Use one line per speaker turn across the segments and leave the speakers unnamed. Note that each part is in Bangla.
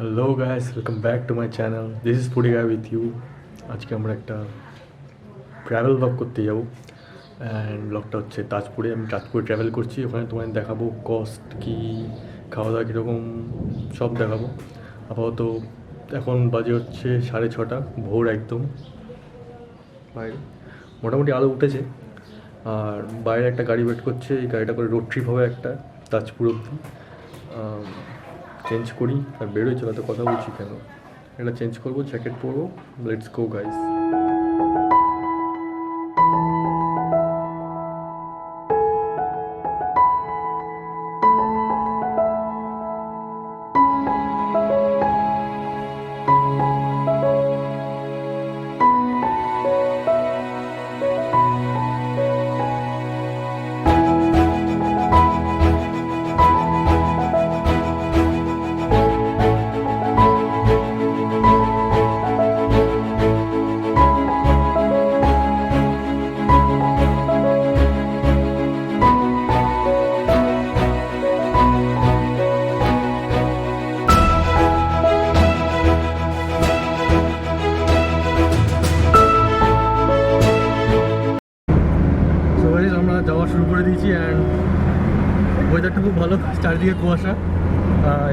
Hello guys, welcome back to my channel. This is foodie guy with you. আজকে আমরা একটা ট্রাভেল ব্লগ করতে যাবো, অ্যান্ড ব্লগটা হচ্ছে তাজপুরে। আমি তাজপুরে ট্রাভেল করছি, ওখানে তোমায় দেখাবো কস্ট কী, খাওয়া দাওয়া কীরকম, সব দেখাবো। আপাতত এখন বাজে হচ্ছে 6:30, ভোর একদম। বাইরে মোটামুটি আলো উঠেছে, আর বাইরে একটা গাড়ি ওয়েট করছে। এই গাড়িটা করে রোড ট্রিপ হবে একটা তাজপুর অবধি। চেঞ্জ করি আর বেরোই, চলো তো কথা বলছি কেন। এটা চেঞ্জ করবো, জ্যাকেট পরবো, লেটস গো গাইস। আমরা যাওয়া শুরু করে দিয়েছি, অ্যান্ড ওয়েদারটা খুব ভালো, চারিদিকে কুয়াশা।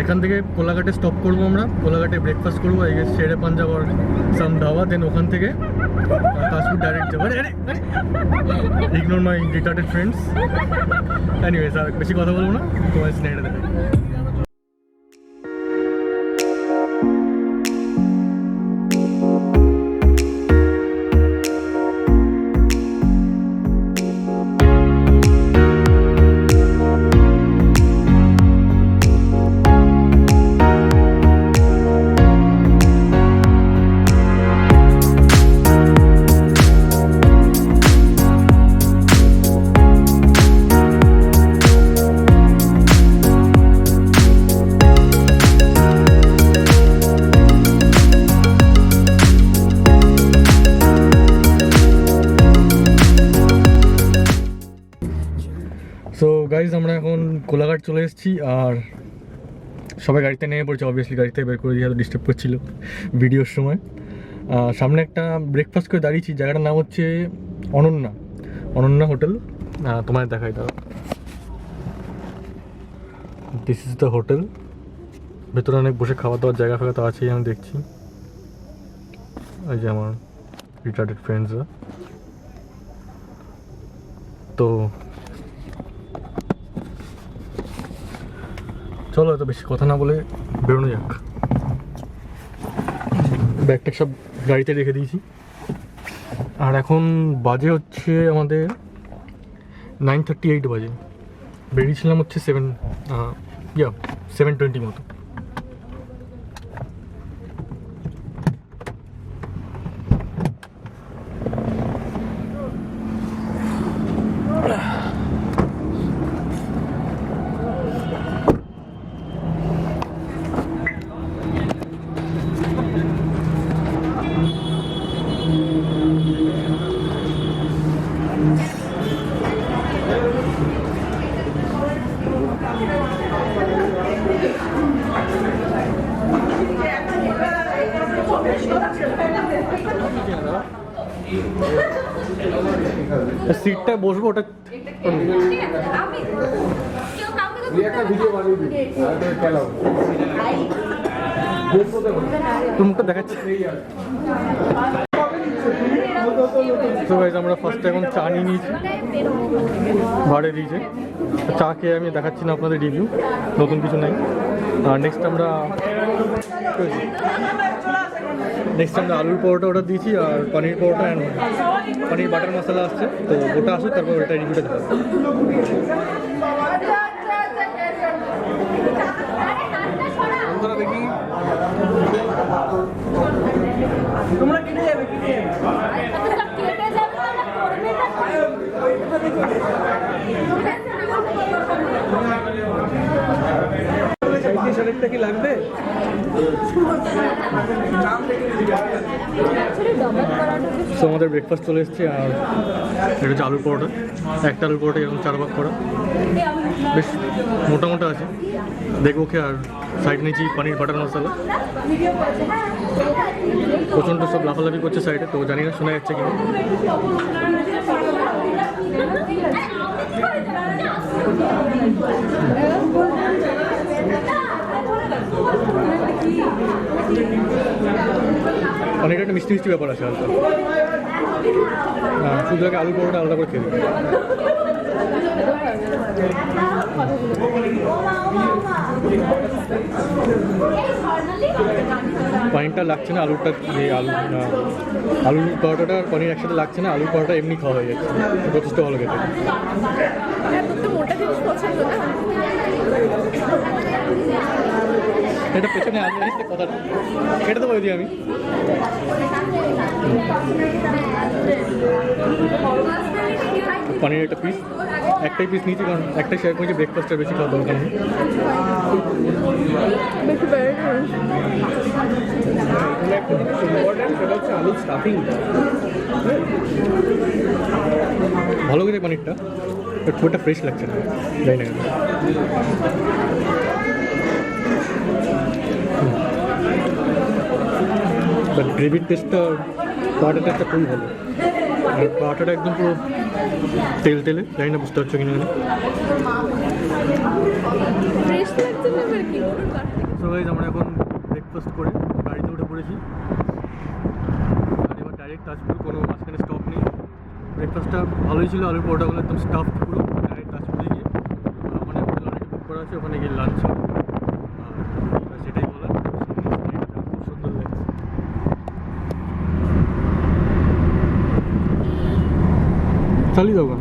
এখান থেকে কোলাঘাটে স্টপ করবো, আমরা কোলাঘাটে ব্রেকফাস্ট করবো, এই শেরে পাঞ্জাব আর সাম ধাবা। দেন ওখান থেকে তাজপুর ডাইরেক্ট যাবো। Ignore my retarded friends. Anyways, আর বেশি কথা বলবো না, তোমার স্নেহটা দেখাই। সো গাইজ, আমরা এখন কোলাঘাট চলে এসেছি, আর সবাই গাড়িতে নেমে পড়ছে। অবভিয়াসলি গাড়ি থেকে বের করে দিয়ে ডিস্টার্ব করছিল ভিডিওর সময়। সামনে একটা ব্রেকফাস্ট করে দাঁড়িয়েছি, জায়গাটার নাম হচ্ছে অনন্যা হোটেল। তোমায় দেখাই দাও, দিস ইজ দ্য হোটেল। ভেতরে অনেক বসে খাওয়া দাওয়ার জায়গা ফায়গা তো আছেই, আমি দেখছি। এই যে আমার রিটার্ডেড ফ্রেন্ডসরা। তো চলো, এত বেশি কথা না বলে বেরোনো যাক। ব্যাগটা সব গাড়িতে রেখে দিয়েছি, আর এখন বাজে হচ্ছে আমাদের 9:38 বাজে। বেরিয়েছিলাম হচ্ছে 7:20 মতো। সিটটায় বসবো, ওটা তুমটা দেখাচ্ছি। তো গাইজ, আমরা ফার্স্টে এখন চা নিয়ে নিয়েছি, ভাড়ে দিয়েছে। চা খেয়ে আমি দেখাচ্ছি না আপনাদের রিভিউ, নতুন কিছু নাই। আর নেক্সট আমরা আলুর পরোটা অর্ডার দিয়েছি, আর পনির পরোটা অ্যান্ড পনির বাটার মশলা আসছে। তো ওটা আসুক, তারপর ওটা রিভিউটা দেখাবো। বন্ধুরা দেখে সো আমাদের ব্রেকফাস্ট চলে এসেছে, আর এটা হচ্ছে আলুর পরোটা। একটা আলুর পরোটা এরকম 4 ভাগ করা, বেশ মোটা মোটা আছে, দেখবো কি। আর সাইড নিয়েছি পনির বাটার মশলা। প্রচণ্ড সব লাফালাফি করছে সাইডে, তো জানি না শোনা যাচ্ছে কিনা। অনেকটা একটা মিষ্টি মিষ্টি ব্যাপার আছে হালকা। হ্যাঁ, শুধু আগে আলু পরোটা আলাদা করে খেয়ে দিই। পনিরটা লাগছে না, আলুর পরোটাটা আর পনির একসাথে লাগছে না। আলুর পরোটা এমনি খাওয়া হয়ে যাচ্ছে, যথেষ্ট ভালো খেতে। এটা পেছনে আসবে কথা, এটা তো বলে দিই আমি। পনির একটা পিস, একটাই পিস নিয়েছি, কারণ একটাই শেয়ার করেছি, ব্রেকফাস্টটা বেশি খাওয়া দরকার নেই। ভালো করে পনিরটা, খুব একটা ফ্রেশ লাগছে না, যাই না। বাট গ্রেভির টেস্টটা, পরোটার টেস্টটা খুবই ভালো। আর পরোটাটা একদম পুরো তেল তেলে, জানি না বুঝতে পারছো কিনা। সো গাইস, আমরা এখন ব্রেকফাস্ট করে গাড়িতে উঠে পড়েছি। আর এবার ডাইরেক্ট তাজপুর, কোনো মাঝখানে স্টপ নেই। ব্রেকফাস্টটা ভালোই ছিল, আলুর পরোটাগুলো একদম স্টাফ পুরো। ডাইরেক্ট তাজপুরে গিয়ে ওখানে হোটেল অলরেডি বুক করা আছে, ওখানে গিয়ে লাঞ্চ হবে। আর সেটাই বলার, খুব সুন্দর লাগছে। চালিয়ে যাবো।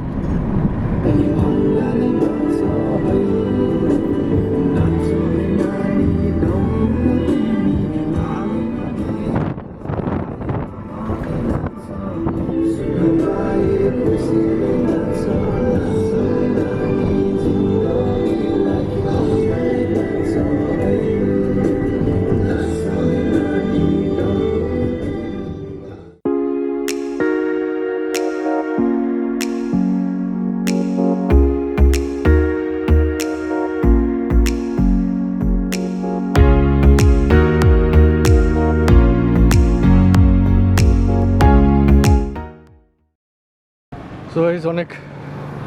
সো গাইস, অনেক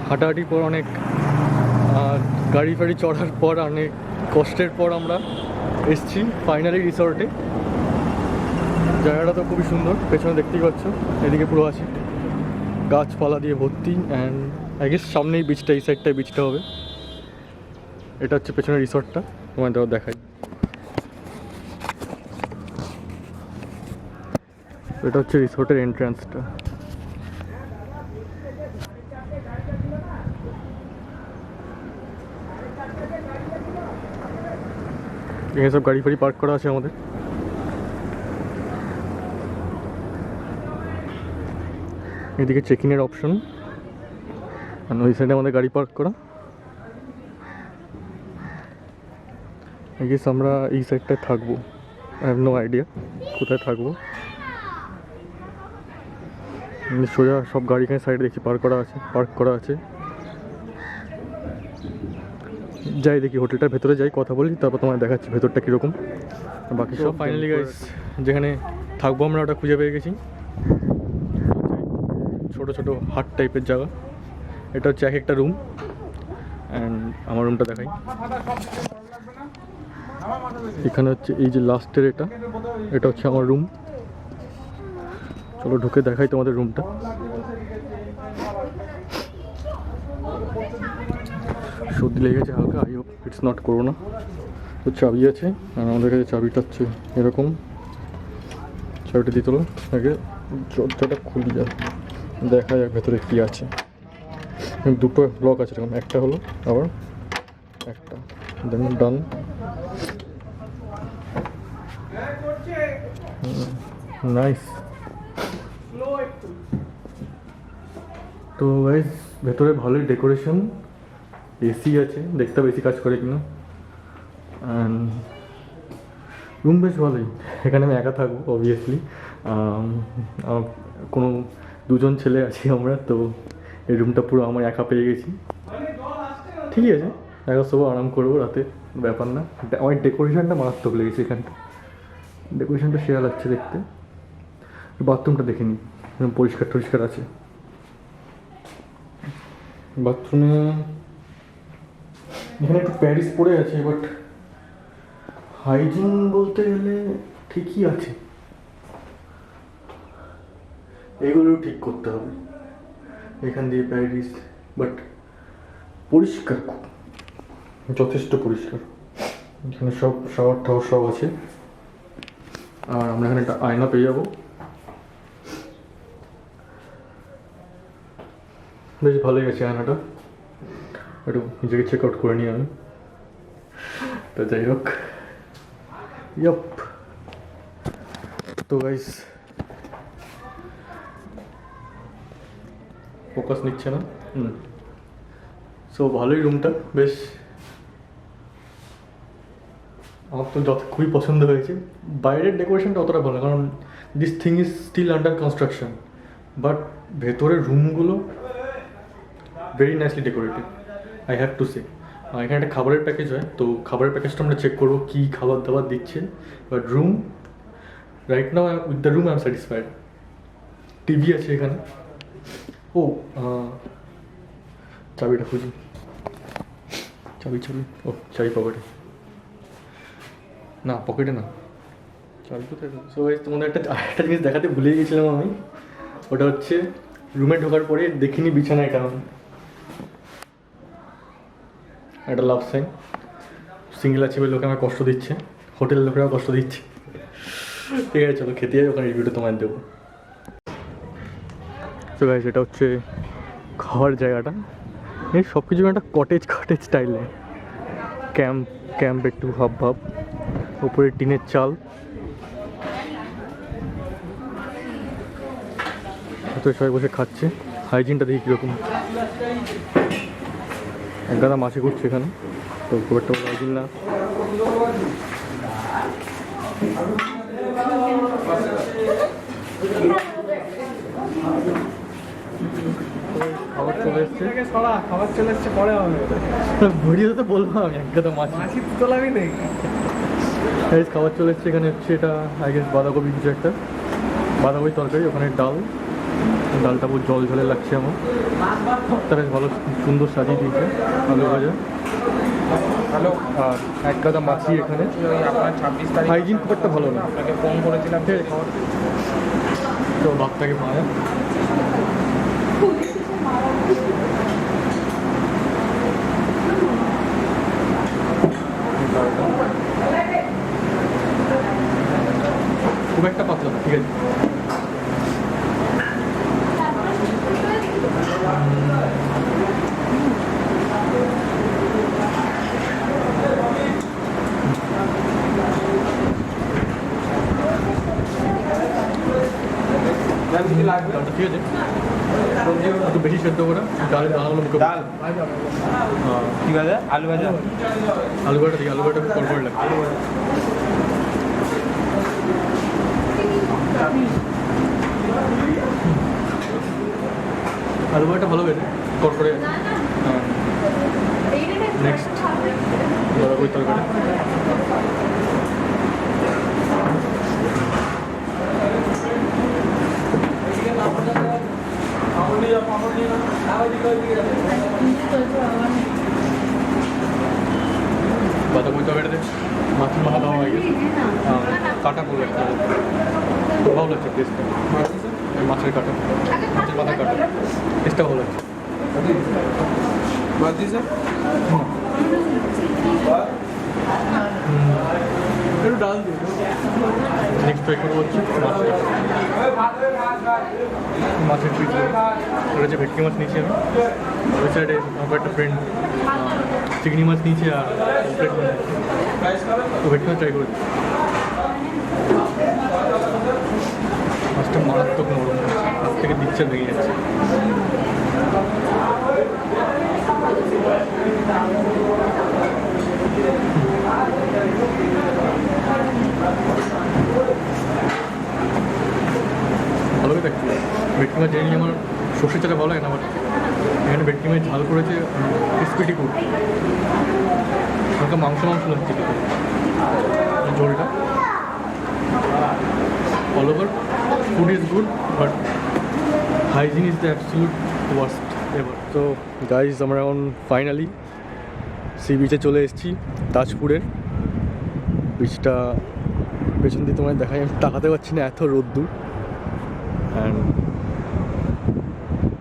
হাঁটাহাঁটির পর, অনেক গাড়ি ফাড়ি চড়ার পর, অনেক কষ্টের পর আমরা এসছি ফাইনালি রিসর্টে। জায়গাটা তো খুবই সুন্দর, পেছনে দেখতেই পাচ্ছ, এদিকে পুরো আছে গাছপালা দিয়ে ভর্তি। অ্যান্ড আই গেস সামনেই বিচটা, এই সাইডটায় বিচটা হবে। এটা হচ্ছে পেছনের রিসর্টটা, তোমাদের দেখাই। এটা হচ্ছে রিসর্টের এন্ট্রান্সটা। এখানে সব গাড়ি ফাড়ি পার্ক করা আছে আমাদের। এদিকে চেকিংয়ের অপশন, আর ওই সাইডে আমাদের গাড়ি পার্ক করা। আই গেস আমরা এই সাইডটায় থাকবো, আই হ্যাভ নো আইডিয়া কোথায় থাকবো। সোজা সব গাড়ি এখানে সাইডে দেখছি পার্ক করা আছে। যাই দেখি, হোটেলটার ভেতরে যাই, কথা বলি, তারপর তোমায় দেখাচ্ছি ভেতরটা কীরকম। বাকি সব ফাইনালি গাইস, যেখানে থাকবো আমরা ওটা খুঁজে পেয়ে গেছি। ছোটো ছোটো হাট টাইপের জায়গা। এটা হচ্ছে এক একটা রুম। অ্যান্ড আমার রুমটা দেখাই। এখানে হচ্ছে এই যে লাস্টের এটা হচ্ছে আমার রুম। চলো ঢুকে দেখাই তোমাদের রুমটা। সর্দি লেগে গেছে হালকা, I hope it's not corona. তো চাবি আছে, আর আমাদের কাছে চাবিটা হচ্ছে এরকম। চাবিটা দিয়ে তোলো, আগে দরজাটা খুলি যায়, দেখা যাক ভেতরে কী আছে। দুটো লক আছে এরকম, একটা হলো আবার একটা, দেন ডান। নাইস। তো গাইস, ভেতরে ভালোই ডেকোরেশন, এসি আছে, দেখতে হবে এসি কাজ করে কিনা। অ্যান্ড রুম বেশ ভালোই। এখানে আমি একা থাকবো অবভিয়াসলি। কোনো দুজন ছেলে আছি আমরা, তো এই রুমটা পুরো আমার একা পেয়ে গেছি। ঠিকই আছে, একা সব আরাম করবো রাতে, ব্যাপার না। আমার ডেকোরেশনটা মারাত্মক লেগেছে এখানটা, ডেকোরেশনটা সেরা লাগছে দেখতে। বাথরুমটা দেখে নিই, পরিষ্কার টরিষ্কার আছে বাথরুমে। এখানে একটু প্যারিস পড়ে আছে, বাট হাইজিন বলতে গেলে ঠিকই আছে। এগুলো ঠিক করতে হবে, এখান দিয়ে প্যারিস, বাট পরিষ্কার খুব, যথেষ্ট পরিষ্কার। এখানে সব শাওয়ার টাওয়ার সব আছে। আর আমরা এখানে একটা আয়না পেয়ে যাবো, বেশ ভালোই আছে আয়নাটা। একটু নিজেকে চেক আউট করে নিই আমি। তো যাই হোক, ইয়প। তো গাইস, ফোকাস নিচ্ছে না। সো ভালোই রুমটা, বেশ আমার তো খুবই পছন্দ হয়েছে। বাইরের ডেকোরেশনটা অতটা ভালো, কারণ this thing is still under construction, but ভেতরের রুমগুলো very nicely decorated, I have to say. এখানে একটা খাবারের প্যাকেজ হয়, তো খাবারের প্যাকেজটা আমরা চেক করবো কী খাবার দাবার দিচ্ছে। But room, right now with the room I am satisfied. TV আছে এখানে। ও চাবিটা খুঁজি, চাবি ও চাবি পকেটে না, পকেটে না, চাবি কোথায়? সো গাইস, তোমাদের একটা জিনিস দেখাতে ভুলে গেছিলাম আমি। ওটা হচ্ছে রুমে ঢোকার পরে দেখিনি বিছানায় কেমন একটা লাভ সাইন। সিঙ্গেল আছে বলে লোকে আমার কষ্ট দিচ্ছে, হোটেলের লোকেরাও কষ্ট দিচ্ছে। ঠিক আছে, চলো খেতে যাই, ওখানে রিভিউটা তোমায় দেবো। তো গাইস, এটা হচ্ছে খাওয়ার জায়গাটা। এই সব কিছু একটা কটেজ স্টাইলে, ক্যাম্প একটু ভাব। উপরে টিনের চাল, তো সবাই বসে খাচ্ছে। হাইজিনটা দেখি কীরকম। এক গাদা মাছি ঘুরছে এখানে, তো খুব একটা হাইজিন না। খাবার চলে এসছে পরে হবে, ভিডিও তো বলবো আমি। এক গাদা মাছি তোলাবি নেই। খাবার চলে এসছে। এখানে হচ্ছে এটা আই গেস বাঁধাকপি, কিছু একটা বাঁধাকপি তরকারি। ওখানে ডালটা বহু জল ঝলে লাগছে আমার। তারা ভালো সুন্দর সাজিয়ে দিয়েছে, আলু ভাজা।
হ্যালো,
আর এক গাদা মাছি এখানে।
আপনার 26 তারিখ
হাইজিন খুব একটা ভালো না।
আপনাকে ফোন করেছিলাম।
ঠিক আছে, তো ভাতটাকে মায়া। খুব একটা পাতলা না, ঠিক আছে। ঠিক আছে, একটু বেশি সেদ্ধ করে ডালের দানাগুলো মুখে।
ডাল কি ভাজা? আলু ভাজা।
আলু ভাজাটা দিই, আলু ভাজাটা খুব কড়কড়ে লাগে। আলু ভাজাটা ভালো হয়েছে, কড়কড়ে। নেক্সট বাঁধাকপি তরকারি। বাঁধাকপি তরকারিতে মাছের মাথা দেওয়া হয়ে গেছে, কাটা পুরো একটা খুব ভালো লাগছে টেস্টটা। মাছের কাটা, মাছের মাথা কাটা, টেস্টটা ভালো লাগছে। একটু ডাল দিই। নেক্সট ট্রাই করবো হচ্ছে মাছের ট্রিট। ওটা হচ্ছে ভেটকি মাছ নিয়েছি আমি। ওই সাইডে আমার একটা ফ্রেন্ড চিংড়ি মাছ নিয়েছে আর প্লেট মাছ। তো ভেটকি মাছ ট্রাই করেছি। মাছটা মারাত্মক নরম, হাত থেকে দিচ্ছে লেগে যাচ্ছে। এবার জেনে আমার সর্ষে চাটা ভালো লাগে না, আমার এখানে ভেটকি ঝাল করেছে ক্রিসপিটি কুড, হালকা মাংস লাগছে ঝোলটা। All over food is good, but hygiene is the absolute worst ever. তো গাইজ আমরা এখন ফাইনালি সি বিচে চলে এসেছি তাজপুরের। বিচটা পেছন দিয়ে তোমায় দেখাই, আমি তাকাতে পারছি না, এত রোদ্দুর। অ্যান্ড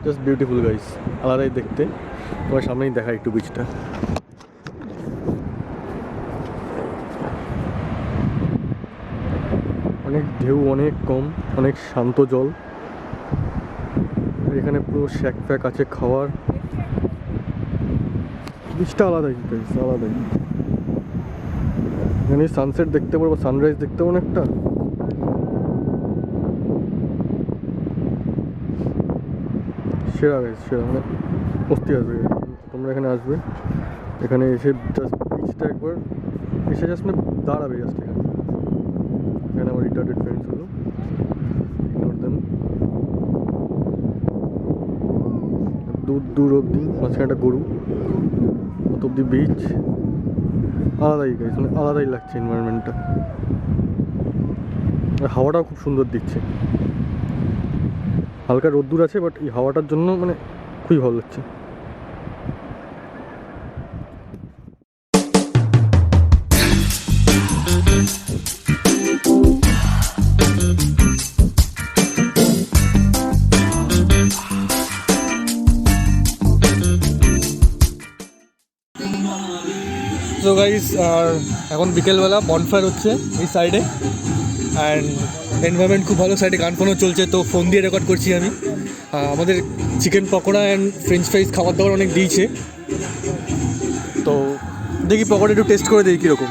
জাস্ট বিউটিফুল গাইজ, আলাদাই দেখতে। তোমার সামনেই দেখা একটু বিচটা। অনেক ঢেউ, অনেক কম, অনেক শান্ত জল। এখানে পুরো শ্যাক ফ্যাক আছে খাওয়ার। বিচটা আলাদাই গাইজ, আলাদাই। এখানে সানসেট দেখতে পারবো, সানরাইজ দেখতে পাবো একটা। সেরা গাইজ, সেরা, মানে মস্তি আসবে। তোমরা এখানে আসবে, এখানে এসে জাস্ট বিচটা একবার এসে জাস্ট মানে দাঁড়াবে জাস্ট এখানে। এখানে আমার রিটার্ডেড ফ্রেন্ডস হলো, ইগনোর দেম। দূর দূর অবধি মাঝখানে একটা গরু, অত অব্দি বিচ। আলাদাই গাইজ, মানে আলাদাই লাগছে এনভায়রনমেন্টটা। আর হাওয়াটাও খুব সুন্দর দিচ্ছে। হালকা রোদ্দুর আছে, বাট এই হাওয়াটার জন্য মানে খুবই ভালো লাগছে। তো গাইস, আর এখন বিকেলবেলা বনফায়ার হচ্ছে এই সাইডে, অ্যান্ড এনভায়রনমেন্ট খুব ভালো। সাইডে গান ফানও চলছে, তো ফোন দিয়ে রেকর্ড করছি আমি। আমাদের চিকেন পকোড়া অ্যান্ড ফ্রেঞ্চ ফ্রাইজ খাবার দাবার অনেক দিয়েছে, তো দেখি পকোড়া একটু টেস্ট করে দেখি কীরকম।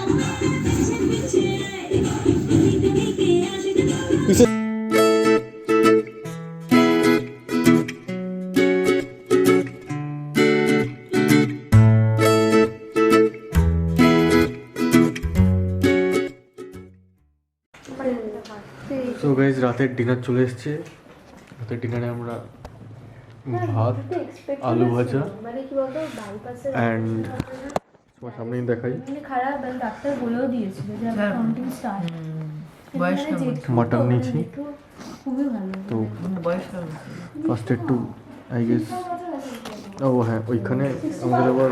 তো গাইজ, রাতের ডিনার চলে এসছে। রাতের ডিনারে আমরা ভাত, আলু ভাজা অ্যান্ড তোমার সামনেই দেখাই মাটন নিয়েছি। তো ফার্স্ট একটু আই গেস, ও হ্যাঁ, ওইখানে আমাদের আবার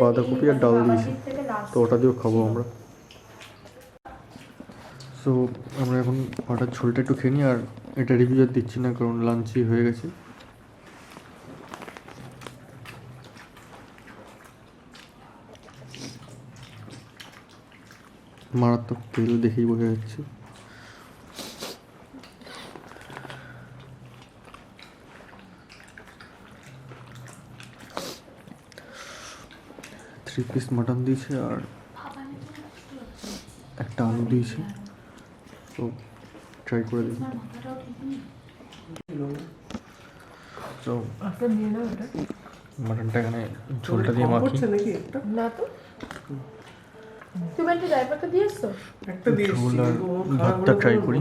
বাঁধাকপি আর ডাল দিয়েছি, তো ওটা দিয়েও খাবো আমরা। সো আমরা এখন হঠাৎ ঝোলটা একটু খেয়ে নিই, আর এটা রিভিউ আর দিচ্ছি না কারণ লাঞ্চই হয়ে গেছে। মারাত্মক তেল, দেখেই বোঝা যাচ্ছে। থ্রি পিস মাটন দিয়েছে আর একটা আলু দিয়েছে, তো ট্রাই করে দেখি। তো মাটনটা এখানে ঝোলটা দিয়ে মাখি, ঝোল আর ভাতটা ট্রাই করি।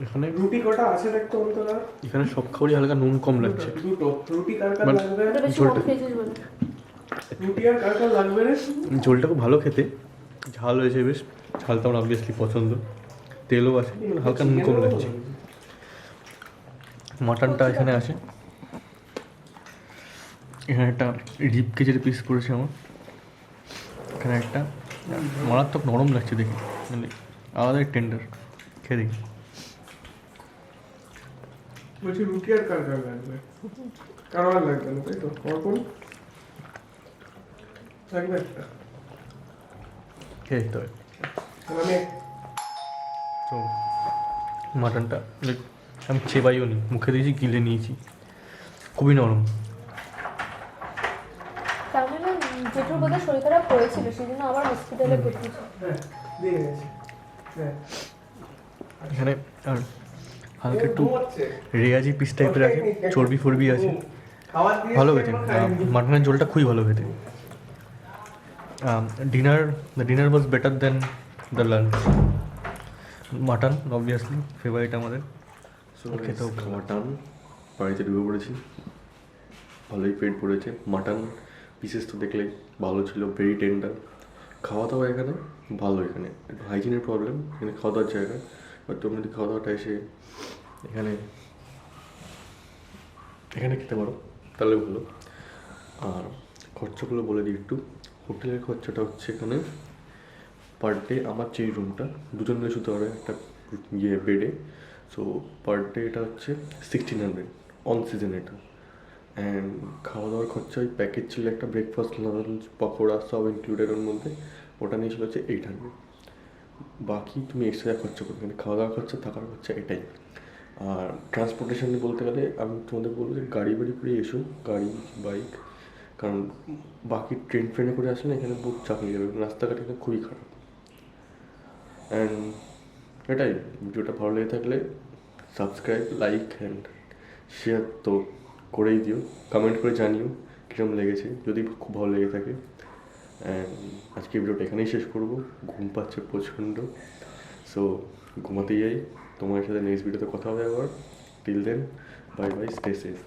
এখানে
রুটি কটা আছে দেখতে বলতো না,
এখানে সব খাবারই হালকা নুন কম লাগছে।
দুটো রুটি কার কার লাগবে? রুটি আর কার কার লাগবে রে?
ঝোলটা খুব ভালো খেতে, ঝাল হয়েছে বেশ। ঝালটা আমার অবভিয়াসলি পছন্দ, তেলও আছে, হালকা নুন কম লাগছে। মাটনটা এখানে আছে, এখানে একটা রিপ কেজের পিস পড়েছে আমার, এখানে একটা মারাত্মক নরম লাগছে দেখি, মানে আলাদাই টেন্ডার। খেয়ে দেখি।
বলছি রুটি আর কার কার লাগবে? কারো আর লাগবে না তাই তো? অর্পণ লাগবে একটা,
খেয়ে দেখতে হবে।
মানে
তো মাটনটা আমি চেবাইও নি, মুখে দিয়েছি, গিলে নিয়েছি, খুবই নরম।
তাহলে জেঠুর বোধহয় শরীর খারাপ করেছিল, সেজন্য আবার হসপিটালে ভর্তি ছিল।
হ্যাঁ দিয়ে গেছে। হ্যাঁ
এখানে আর হালকা একটু রেয়াজি পিস টাইপের আছে, চর্বি ফর্বি আছে, ভালো খেতে। মাটনের ঝোলটা খুবই ভালো খেতে। Dinner was better then the lunch. Mutton obviously favourite আমাদের। খেতেও মাটন বাড়িতে ঢুকে পড়েছি, ভালোই পেট পড়েছে। মাটন পিসেস তো দেখলেই ভালো ছিল, ভেরি টেন্ডার। খাওয়া দাওয়া এখানে ভালো, এখানে একটু হাইজিনের প্রবলেম এখানে খাওয়া দাওয়ার জায়গায়, বাট তোমরা যদি খাওয়া দাওয়াটা এসে এখানে খেতে পারো তাহলে ভালো। আর খরচাগুলো বলে দিই একটু। হোটেলের খরচাটা হচ্ছে এখানে পার ডে, আমার যে রুমটা দুজন মিলে শুতে পারে একটা বেডে, সো পার ডে এটা হচ্ছে 1600 অন সিজন এটা। অ্যান্ড খাওয়া দাওয়ার খরচা ওই প্যাকেজ ছিল একটা, ব্রেকফাস্ট লাঞ্চ পকোড়া সব ইনক্লুডেড ওর মধ্যে, ওটা নিয়ে ছিল হচ্ছে 800। বাকি তুমি এক্সট্রা খরচা করবে, কিন্তু খাওয়া দাওয়ার খরচা থাকার খরচা এটাই। আর ট্রান্সপোর্টেশন নিয়ে বলতে গেলে আমি তোমাদের বলবো যে গাড়ি করে এসো, গাড়ি বাইক, কারণ বাকি ট্রেনে করে আসলে এখানে বহুত চাপ নিয়ে যাবে, রাস্তাঘাট এখানে খুবই খারাপ। অ্যান্ড এটাই, ভিডিওটা ভালো লেগে থাকলে সাবস্ক্রাইব, লাইক অ্যান্ড শেয়ার তো করেই দিও, কমেন্ট করে জানিও কীরকম লেগেছে যদি খুব ভালো লেগে থাকে। অ্যান্ড আজকে ভিডিওটা এখানেই শেষ করবো, ঘুম পাচ্ছে প্রচণ্ড, সো ঘুমাতে যাই। তোমার সাথে নেক্সট ভিডিওতে কথা হবে আবার। Till then, bye bye, stay safe.